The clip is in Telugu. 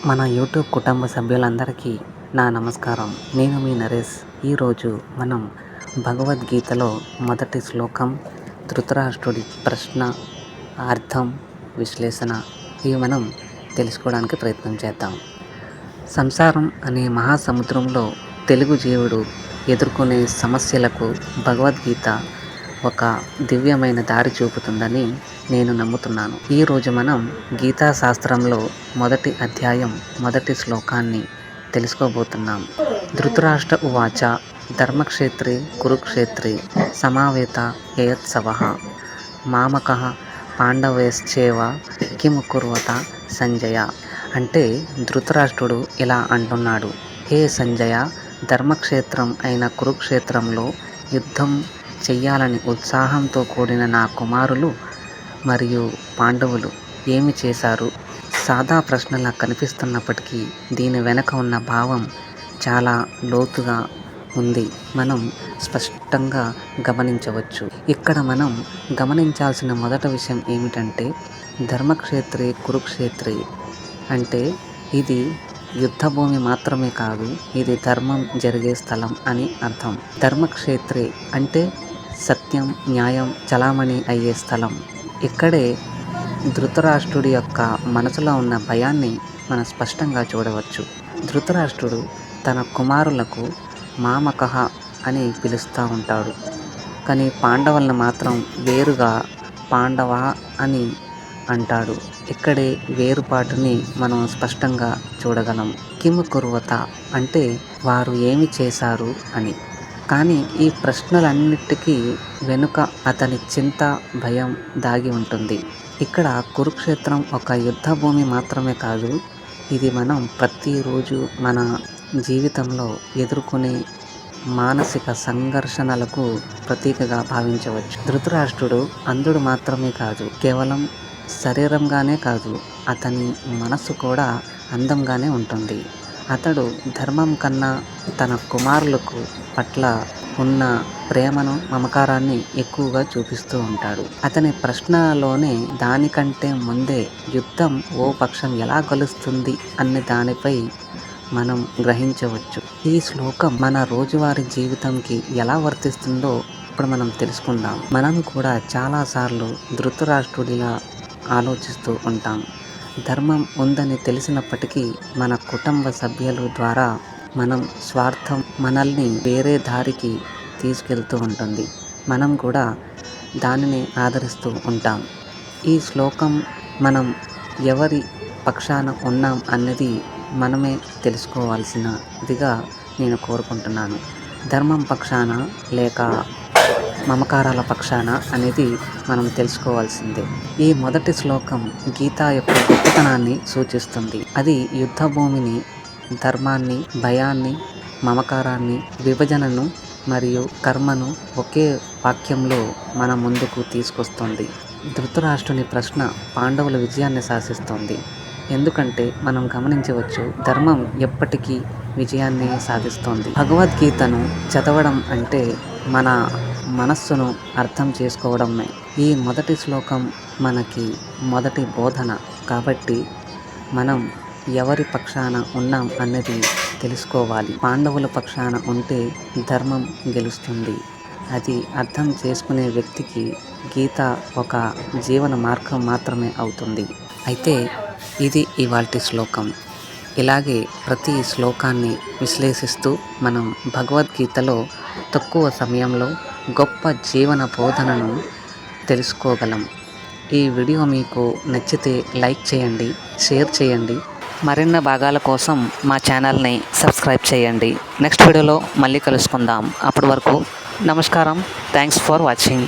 మన యూట్యూబ్ కుటుంబ సభ్యులందరికీ నా నమస్కారం. నేను మీ నరేష్. ఈరోజు మనం భగవద్గీతలో మొదటి శ్లోకం, ధృతరాష్ట్రుడి ప్రశ్న, అర్థం, విశ్లేషణ ఇవి మనం తెలుసుకోవడానికి ప్రయత్నం చేద్దాం. సంసారం అనే మహాసముద్రంలో తెలుగు జీవుడు ఎదుర్కొనే సమస్యలకు భగవద్గీత ఒక దివ్యమైన దారి చూపుతుందని నేను నమ్ముతున్నాను. ఈరోజు మనం గీతా శాస్త్రంలో మొదటి అధ్యాయం మొదటి శ్లోకాన్ని తెలుసుకోబోతున్నాం. ధృతరాష్ట్ర ఉవాచ ధర్మక్షేత్రే కురుక్షేత్రే సమావేత యయోత్సవః మామకః పాండవైశ్చేవ కిం కుర్వత సంజయ. అంటే ధృతరాష్ట్రుడు ఇలా అంటున్నాడు: హే సంజయ, ధర్మక్షేత్రం అయిన కురుక్షేత్రంలో యుద్ధం చెయ్యాలని ఉత్సాహంతో కూడిన నా కుమారులు మరియు పాండవులు ఏమి చేశారు? సాదా ప్రశ్నలా కనిపిస్తున్నప్పటికీ దీని వెనక ఉన్న భావం చాలా లోతుగా ఉంది. మనం స్పష్టంగా గమనించవచ్చు. ఇక్కడ మనం గమనించాల్సిన మొదటి విషయం ఏమిటంటే, ధర్మక్షేత్రే కురుక్షేత్రే అంటే ఇది యుద్ధభూమి మాత్రమే కాదు, ఇది ధర్మం జరిగే స్థలం అని అర్థం. ధర్మక్షేత్రే అంటే సత్యం, న్యాయం చలామణి అయ్యే స్థలం. ఇక్కడే ధృతరాష్ట్రుడి యొక్క మనసులో ఉన్న భయాన్ని మనం స్పష్టంగా చూడవచ్చు. ధృతరాష్ట్రుడు తన కుమారులకు మామకః అని పిలుస్తూ ఉంటాడు, కానీ పాండవులను మాత్రం వేరుగా పాండవ అని అంటాడు. ఇక్కడే వేరుపాటుని మనం స్పష్టంగా చూడగలం. కిం కుర్వత అంటే వారు ఏమి చేశారు అని. కానీ ఈ ప్రశ్నలన్నిటికీ వెనుక అతని చింత, భయం దాగి ఉంటుంది. ఇక్కడ కురుక్షేత్రం ఒక యుద్ధ భూమి మాత్రమే కాదు, ఇది మనం ప్రతిరోజు మన జీవితంలో ఎదుర్కొనే మానసిక సంఘర్షణలకు ప్రతీకగా భావించవచ్చు. ధృతరాష్ట్రుడు అంధుడు మాత్రమే కాదు, కేవలం శరీరంగానే కాదు, అతని మనస్సు కూడా అందంగానే ఉంటుంది. అతడు ధర్మం కన్నా తన కుమారులకు పట్ల ఉన్న ప్రేమను, మమకారాన్ని ఎక్కువగా చూపిస్తూ ఉంటాడు. అతని ప్రశ్నలోనే దానికంటే ముందే యుద్ధం ఓ పక్షం ఎలా కలుస్తుంది అనే దానిపై మనం గ్రహించవచ్చు. ఈ శ్లోకం మన రోజువారీ జీవితంకి ఎలా వర్తిస్తుందో ఇప్పుడు మనం తెలుసుకుందాం. మనం కూడా చాలాసార్లు ధృతరాష్ట్రుడిలా ఆలోచిస్తూ ఉంటాం. ధర్మం ఉందని తెలిసినప్పటికీ మన కుటుంబ సభ్యుల ద్వారా మనం స్వార్థం మనల్ని వేరే దారికి తీసుకెళ్తూ ఉంటుంది. మనం కూడా దానిని ఆదరిస్తూ ఉంటాం. ఈ శ్లోకం మనం ఎవరి పక్షాన ఉన్నాం అన్నది మనమే తెలుసుకోవాల్సినదిగా నేను కోరుకుంటున్నాను. ధర్మం పక్షాన లేక మమకారాల పక్షాన అనేది మనం తెలుసుకోవాల్సిందే. ఈ మొదటి శ్లోకం గీతా యొక్క గొప్పతనాన్ని సూచిస్తుంది. అది యుద్ధ భూమిని, ధర్మాన్ని, భయాన్ని, మమకారాన్ని, విభజనను మరియు కర్మను ఒకే వాక్యంలో మన ముందుకు తీసుకొస్తుంది. ధృతరాష్ట్రుని ప్రశ్న పాండవుల విజయాన్ని శాసిస్తుంది. ఎందుకంటే మనం గమనించవచ్చు, ధర్మం ఎప్పటికీ విజయాన్ని సాధిస్తోంది. భగవద్గీతను చదవడం అంటే మన మనస్సును అర్థం చేసుకోవడమే. ఈ మొదటి శ్లోకం మనకి మొదటి బోధన. కాబట్టి మనం ఎవరి పక్షాన ఉన్నాం అన్నది తెలుసుకోవాలి. పాండవుల పక్షాన ఉంటే ధర్మం గెలుస్తుంది. అది అర్థం చేసుకునే వ్యక్తికి గీత ఒక జీవన మార్గం మాత్రమే అవుతుంది. అయితే ఇది ఇవాల్టి శ్లోకం. ఇలాగే ప్రతి శ్లోకాన్ని విశ్లేషిస్తూ మనం భగవద్గీతలో తక్కువ సమయంలో గొప్ప జీవన బోధనను తెలుసుకోగలం. ఈ వీడియో మీకు నచ్చితే లైక్ చేయండి, షేర్ చేయండి. మరిన్ని భాగాల కోసం మా ఛానల్ని సబ్స్క్రైబ్ చేయండి. నెక్స్ట్ వీడియోలో మళ్ళీ కలుసుకుందాం. అప్పటి వరకు నమస్కారం. Thanks for watching.